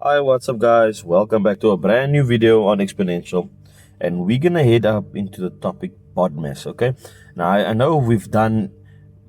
Hi, what's up guys? Welcome back to a brand new video on exponential, and we're gonna head up into the topic Bodmas, okay? Now I know we've done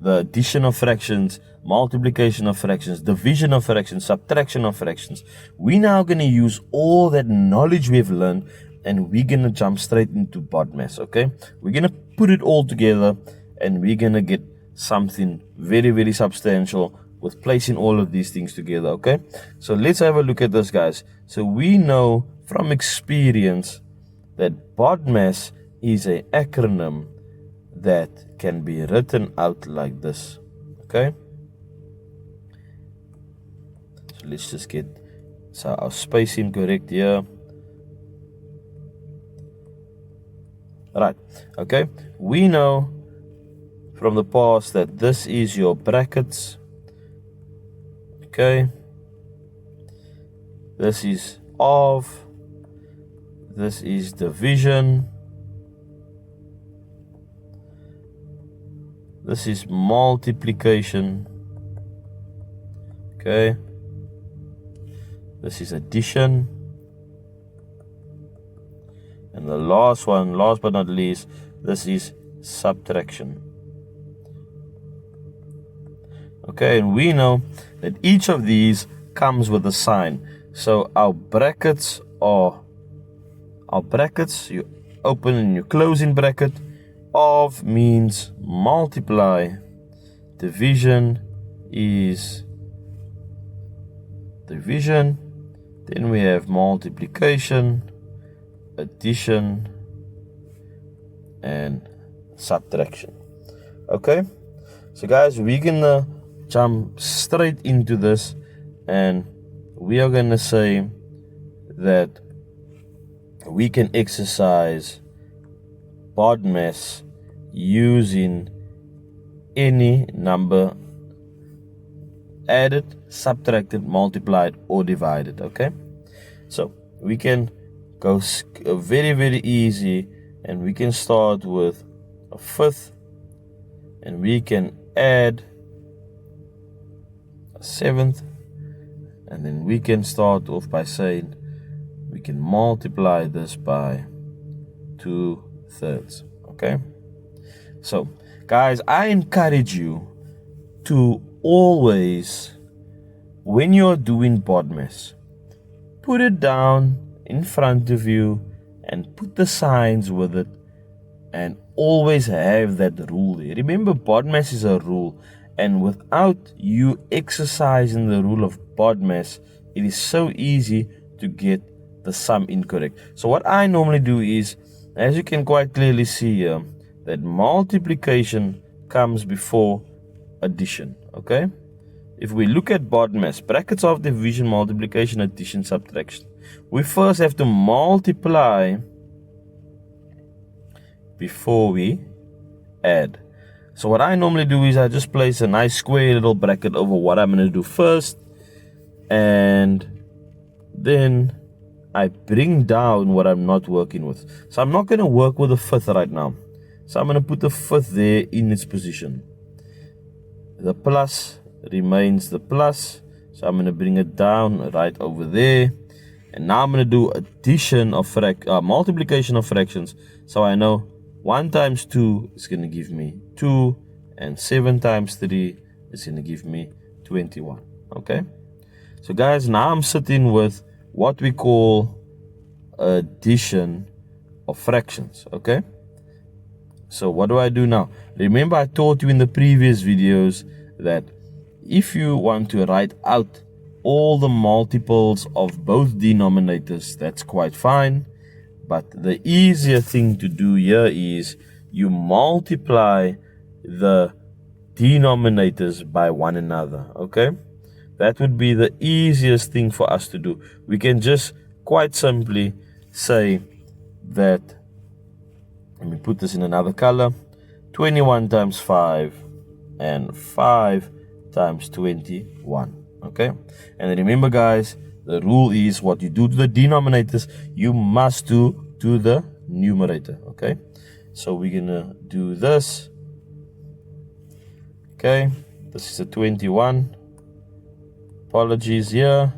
the addition of fractions, multiplication of fractions, division of fractions, subtraction of fractions. We're now gonna use all that knowledge we've learned and we're gonna jump straight into Bodmas, okay? We're gonna put it all together and we're gonna get something very substantial with placing all of these things together, okay? So let's have a look at this, guys. So we know from experience that Bodmas is an acronym that can be written out like this, okay? So let's just get our spacing correct here. Right, okay? We know from the past that this is your brackets, okay? This is of, this is division, this is multiplication, okay? This is addition, and the last one, last but not least, this is subtraction. Okay, and we know that each of these comes with a sign. So our brackets, you open and you close in bracket. Of means multiply. Division is division. Then we have multiplication, addition, and subtraction. Okay, so guys, we're gonna jump straight into this, and we are gonna say that we can exercise Bodmas using any number added, subtracted, multiplied, or divided. Okay, so we can go very easy, and we can start with a fifth, and we can add a seventh, and then we can start off by saying we can multiply this by 2/3. Okay, so guys, I encourage you to always, when you're doing Bodmas, put it down in front of you and put the signs with it, and always have that rule there. Remember, Bodmas is a rule, and without you exercising the rule of Bodmas, it is so easy to get the sum incorrect. So what I normally do is, as you can quite clearly see here, that multiplication comes before addition. Okay, if we look at Bodmas, brackets of division, multiplication, addition, subtraction, we first have to multiply before we add. So what I normally do is I just place a nice square little bracket over what I'm going to do first, and then I bring down what I'm not working with. So I'm not going to work with the fifth right now, so I'm going to put the fifth there in its position. The plus remains the plus, so I'm going to bring it down right over there. And now I'm going to do addition of multiplication of fractions. So I know 1 times 2 is going to give me 2, and 7 times 3 is going to give me 21. Okay, so guys, now I'm sitting with what we call addition of fractions. Okay, so what do I do now? Remember, I taught you in the previous videos that if you want to write out all the multiples of both denominators, that's quite fine. But the easier thing to do here is you multiply the denominators by one another. Okay, that would be the easiest thing for us to do. We can just quite simply say that, let me put this in another color, 21 times 5 and 5 times 21. Okay, and remember guys, the rule is what you do to the denominators, you must do to the numerator. Okay, so we're gonna do this. Okay, this is a 21. Apologies here.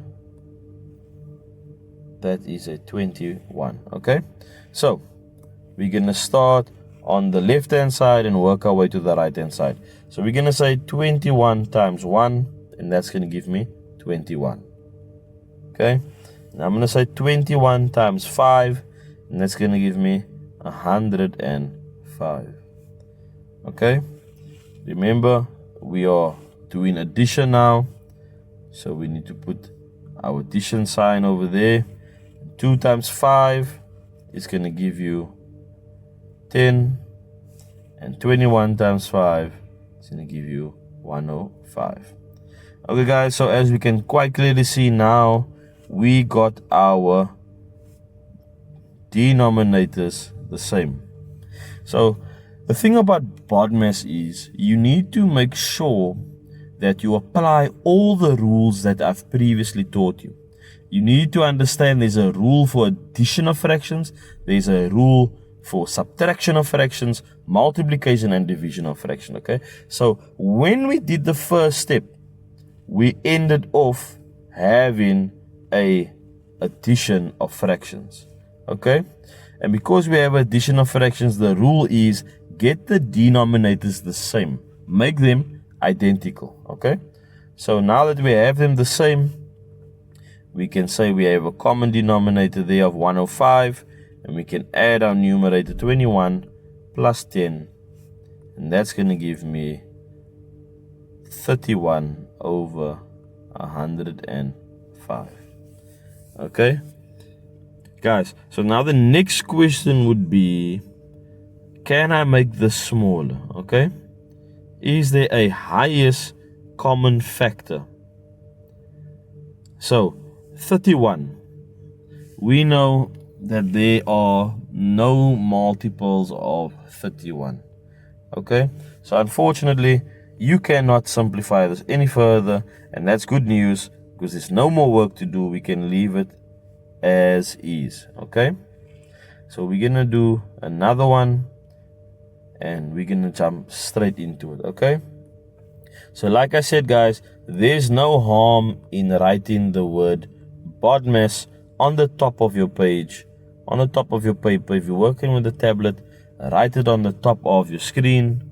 that is a 21. Okay, so we're gonna start on the left hand side and work our way to the right hand side. So we're gonna say 21 times 1, and that's gonna give me 21. Okay, now I'm gonna say 21 times 5, and that's gonna give me 105. Okay, remember we are doing addition now, so we need to put our addition sign over there. 2 times 5 is gonna give you 10, and 21 times 5 is gonna give you 105. Okay guys, so as we can quite clearly see now, we got our denominators the same. So the thing about Bodmas is you need to make sure that you apply all the rules that I've previously taught you. You need to understand there's a rule for addition of fractions, there's a rule for subtraction of fractions, multiplication and division of fraction. Okay, so when we did the first step, we ended off having a addition of fractions. Okay, and because we have addition of fractions, the rule is get the denominators the same, make them identical. Okay, so now that we have them the same, we can say we have a common denominator there of 105, and we can add our numerator 21 plus 10, and that's going to give me 31 over 105. Okay guys, so now the next question would be, can I make this smaller? Okay, is there a highest common factor? So 31, we know that there are no multiples of 31. Okay, so unfortunately you cannot simplify this any further, and that's good news because there's no more work to do. We can leave it as is. Okay, so we're gonna do another one and we're gonna jump straight into it. Okay, so like I said guys, there's no harm in writing the word Bodmas on the top of your page, on the top of your paper. If you're working with a tablet, write it on the top of your screen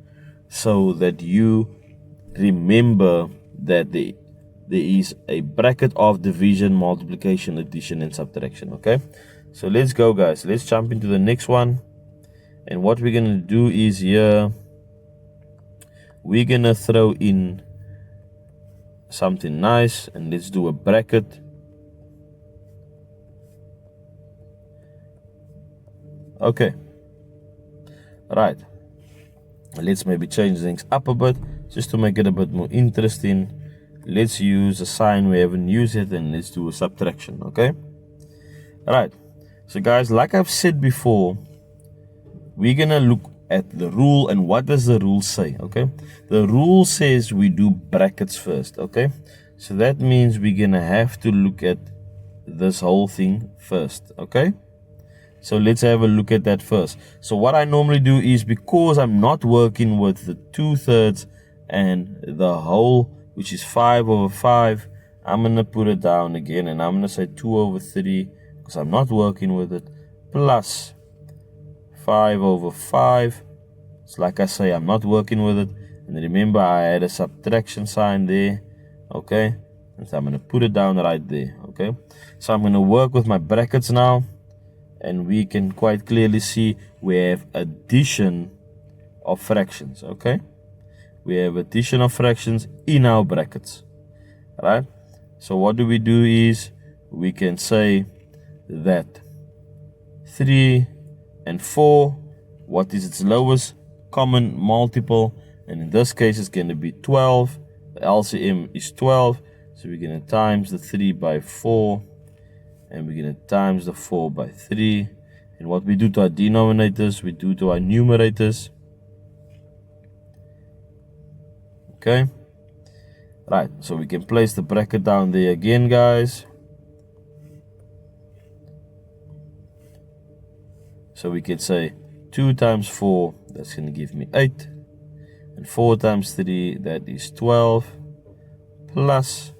so that you remember that there is a bracket of division, multiplication, addition and subtraction. Okay, so let's go guys, let's jump into the next one. And what we're gonna do is here we're gonna throw in something nice, and let's do a bracket. Okay, right, let's maybe change things up a bit just to make it a bit more interesting. Let's use a sign we haven't used yet, and let's do a subtraction. Okay, alright, so guys, like I've said before, we're gonna look at the rule. And what does the rule say? Okay, the rule says we do brackets first. Okay, so that means we're gonna have to look at this whole thing first. Okay, so let's have a look at that first. So what I normally do is, because I'm not working with the 2/3 and the whole, which is 5 over 5, I'm gonna put it down again, and I'm gonna say 2 over 3 because I'm not working with it, plus 5 over 5. It's like I say, I'm not working with it. And remember, I had a subtraction sign there. Okay, and so I'm going to put it down right there. Okay, so I'm going to work with my brackets now, and we can quite clearly see we have addition of fractions. Okay, we have addition of fractions in our brackets. Right, so what do is we can say that 3 and 4, what is its lowest common multiple? And in this case it's going to be 12. The LCM is 12, so we're going to times the 3 by 4, and we're going to times the 4 by 3. And what we do to our denominators, we do to our numerators. Okay, right, so we can place the bracket down there again, guys. So we can say 2 times 4, that's going to give me 8. And 4 times 3, that is 12. Plus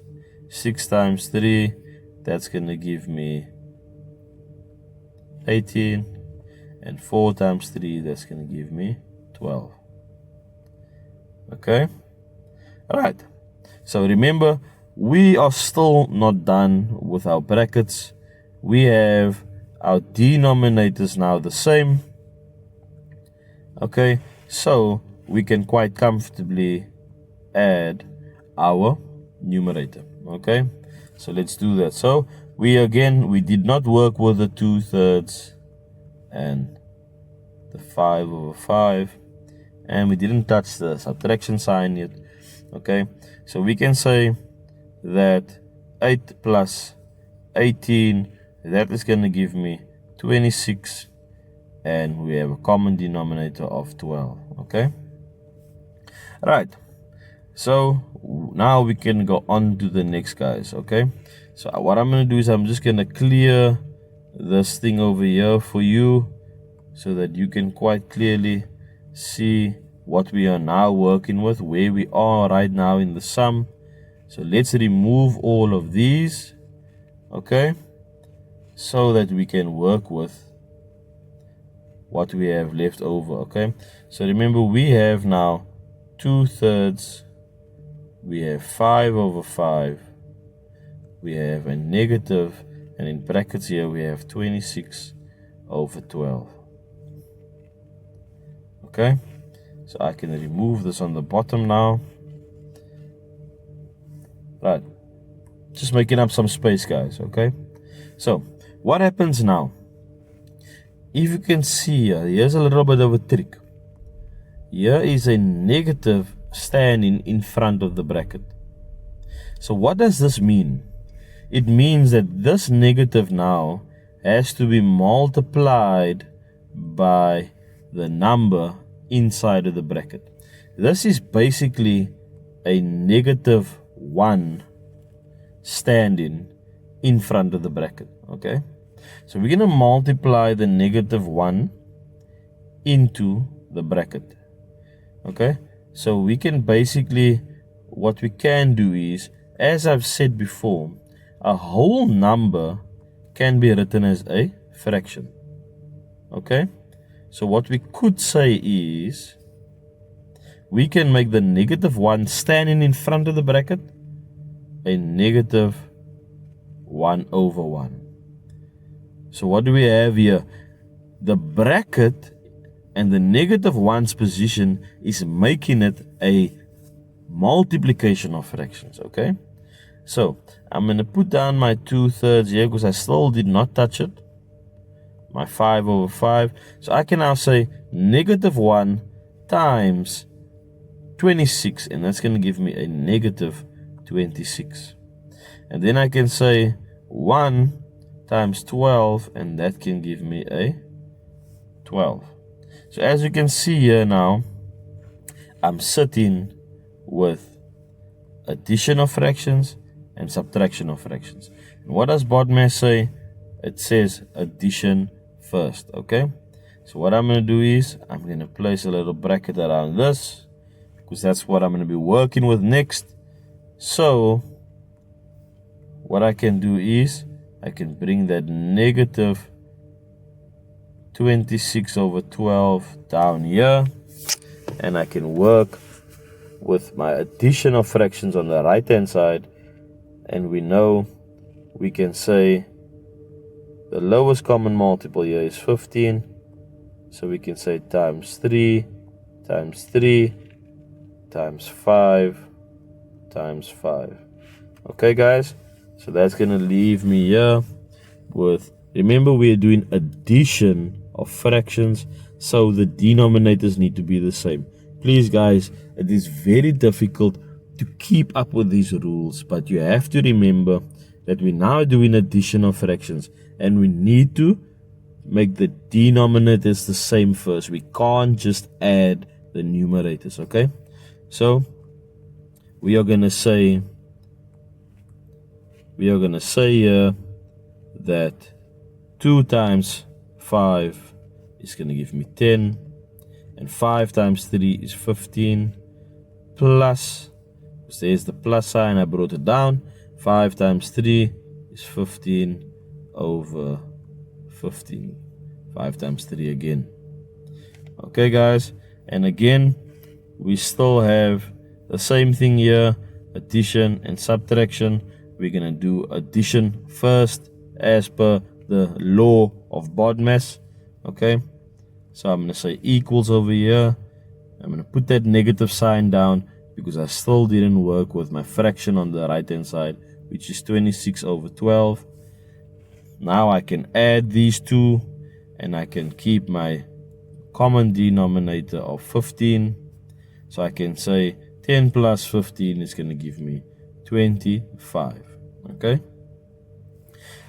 6 times 3, that's going to give me 18, and 4 times 3, that's going to give me 12. Okay, alright, so remember, we are still not done with our brackets. We have our denominators now the same. Okay, so we can quite comfortably add our numerator. Okay, so let's do that. So we did not work with the 2/3 and the 5/5, and we didn't touch the subtraction sign yet. Okay, so we can say that 8 plus 18, that is going to give me 26, and we have a common denominator of 12. Okay, right, so now we can go on to the next, guys. Okay, so what I'm going to do is I'm just going to clear this thing over here for you so that you can quite clearly see what we are now working with, where we are right now in the sum. So let's remove all of these, okay, so that we can work with what we have left over. Okay, so remember, we have now 2/3, we have 5/5, we have a negative, and in brackets here we have 26/12. Okay, so I can remove this on the bottom now. Right, just making up some space, guys. Okay, so what happens now? If you can see here, here's a little bit of a trick. Here is a negative standing in front of the bracket. So what does this mean? It means that this negative now has to be multiplied by the number inside of the bracket. This is basically a -1 standing in front of the bracket. Okay, so we're going to multiply the -1 into the bracket. Okay, so we can basically, what we can do is, as I've said before, a whole number can be written as a fraction. Okay, so what we could say is, we can make the -1 standing in front of the bracket a -1/1. So what do we have here? The bracket and the -1's position is making it a multiplication of fractions. Okay, so I'm going to put down my 2/3 here because I still did not touch it. My 5/5. So I can now say -1 times 26, and that's going to give me a -26. And then I can say 1 times 12, and that can give me a 12. So as you can see here now, I'm sitting with addition of fractions and subtraction of fractions. And what does Bodmas say? It says addition first. Okay, so what I'm going to do is I'm going to place a little bracket around this, because that's what I'm going to be working with next. So what I can do is I can bring that -26/12 down here, and I can work with my addition of fractions on the right hand side. And we know we can say the lowest common multiple here is 15, so we can say times 3 times 3 times 5 times 5. Okay, guys, so that's gonna leave me here with, remember, we are doing addition of fractions, so the denominators need to be the same. Please, guys, it is very difficult to keep up with these rules, but you have to remember that we're now doing addition of fractions, and we need to make the denominators the same first. We can't just add the numerators. Okay, so we are gonna say here that 2 times 5 is going to give me 10, and 5 times 3 is 15, plus, because there's the plus sign, I brought it down, 5 times 3 is 15/15. 5 times 3 again. Okay, guys, and again, we still have the same thing here, addition and subtraction. We're going to do addition first as per the law of Bodmas. Okay, so I'm going to say equals over here. I'm going to put that negative sign down because I still didn't work with my fraction on the right hand side, which is 26 over 12. Now I can add these two and I can keep my common denominator of 15. So I can say 10 plus 15 is going to give me 25. Okay.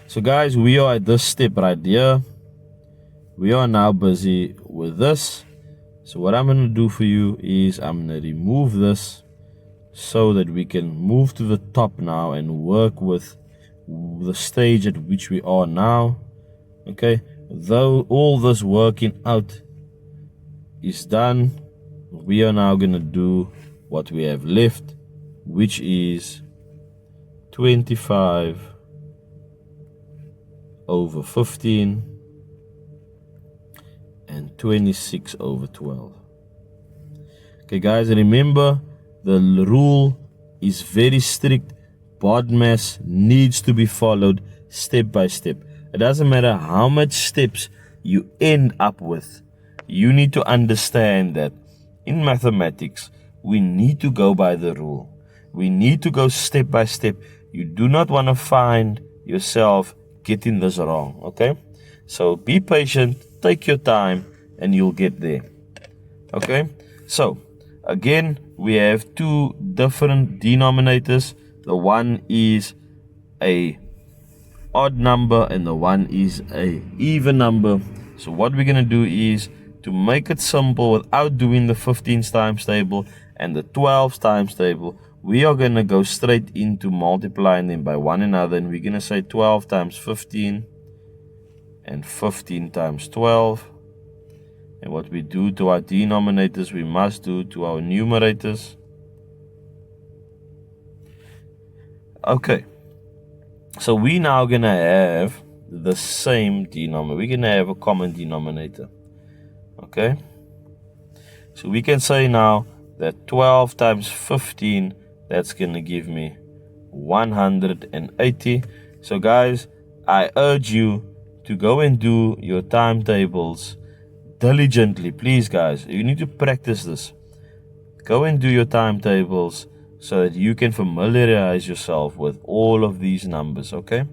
So guys, we are at this step right here. We are now busy with this. So what I'm going to do for you is I'm going to remove this so that we can move to the top now and work with the stage at which we are now. Okay. Though all this working out is done, we are now going to do what we have left, which is 25 over 15 and 26 over 12. Okay guys, remember the rule is very strict. Bodmas needs to be followed step by step. It doesn't matter how much steps you end up with. You need to understand that in mathematics, we need to go by the rule. We need to go step by step. You do not want to find yourself getting this wrong, okay? So be patient, take your time, and you'll get there, okay? So, again, we have two different denominators. The one is a odd number and the one is a even number. So what we're going to do is, to make it simple without doing the 15s times table and the 12s times table, we are going to go straight into multiplying them by one another, and we're going to say 12 times 15 and 15 times 12. And what we do to our denominators, we must do to our numerators. Okay, so we now going to have the same denominator. We're going to have a common denominator. Okay, so we can say now that 12 times 15, that's going to give me 180. So guys, I urge you to go and do your timetables diligently. Please guys, you need to practice this. Go and do your timetables so that you can familiarize yourself with all of these numbers, okay?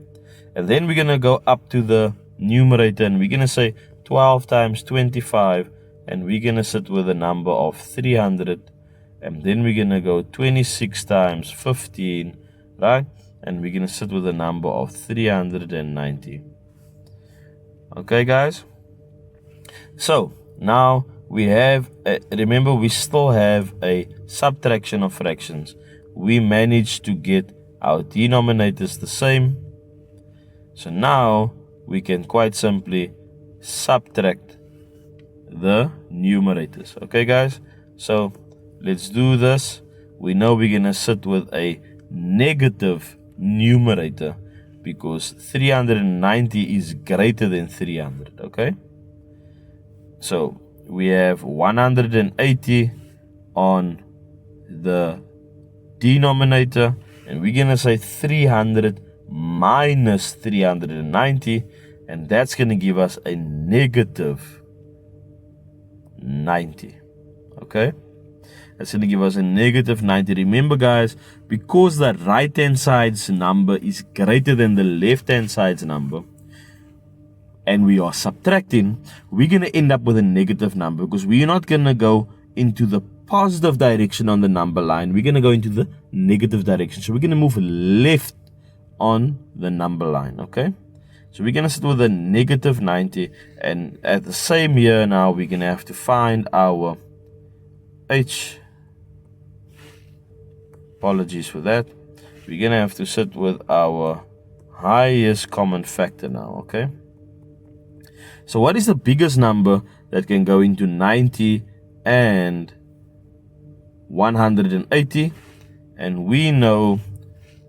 And then we're going to go up to the numerator and we're going to say 12 times 25, and we're going to sit with a number of 300. And then we're going to go 26 times 15, right? And we're going to sit with a number of 390. Okay, guys? So, now we have, remember, we still have a subtraction of fractions. We managed to get our denominators the same. So now we can quite simply subtract the numerators. Okay, guys? So, let's do this. We know we're going to sit with a negative numerator because 390 is greater than 300, okay? So we have 180 on the denominator, and we're going to say 300 minus 390, and that's going to give us a negative 90, okay? That's going to give us a negative 90. Remember guys, because the right hand side's number is greater than the left hand side's number, and we are subtracting, we're going to end up with a negative number because we're not going to go into the positive direction on the number line. We're going to go into the negative direction. So we're going to move left on the number line, okay? So we're going to sit with a negative 90, and at the same here now, we're going to have to find our H. Apologies for that. We're going to have to sit with our highest common factor now, okay? So what is the biggest number that can go into 90 and 180? And we know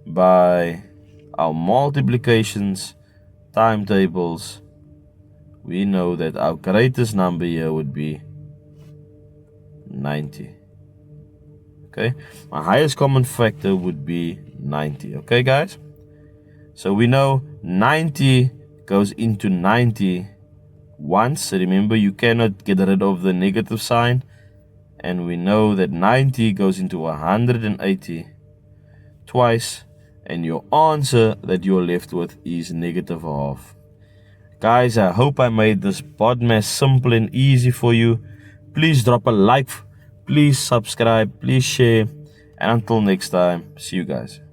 by our multiplications, timetables, we know that our greatest number here would be 90. Okay, my highest common factor would be 90. Okay, guys? So we know 90 goes into 90 once. Remember, you cannot get rid of the negative sign. And we know that 90 goes into 180 twice. And your answer that you're left with is negative half. Guys, I hope I made this Bodmas simple and easy for you. Please drop a like, please subscribe, please share. And until next time, see you guys.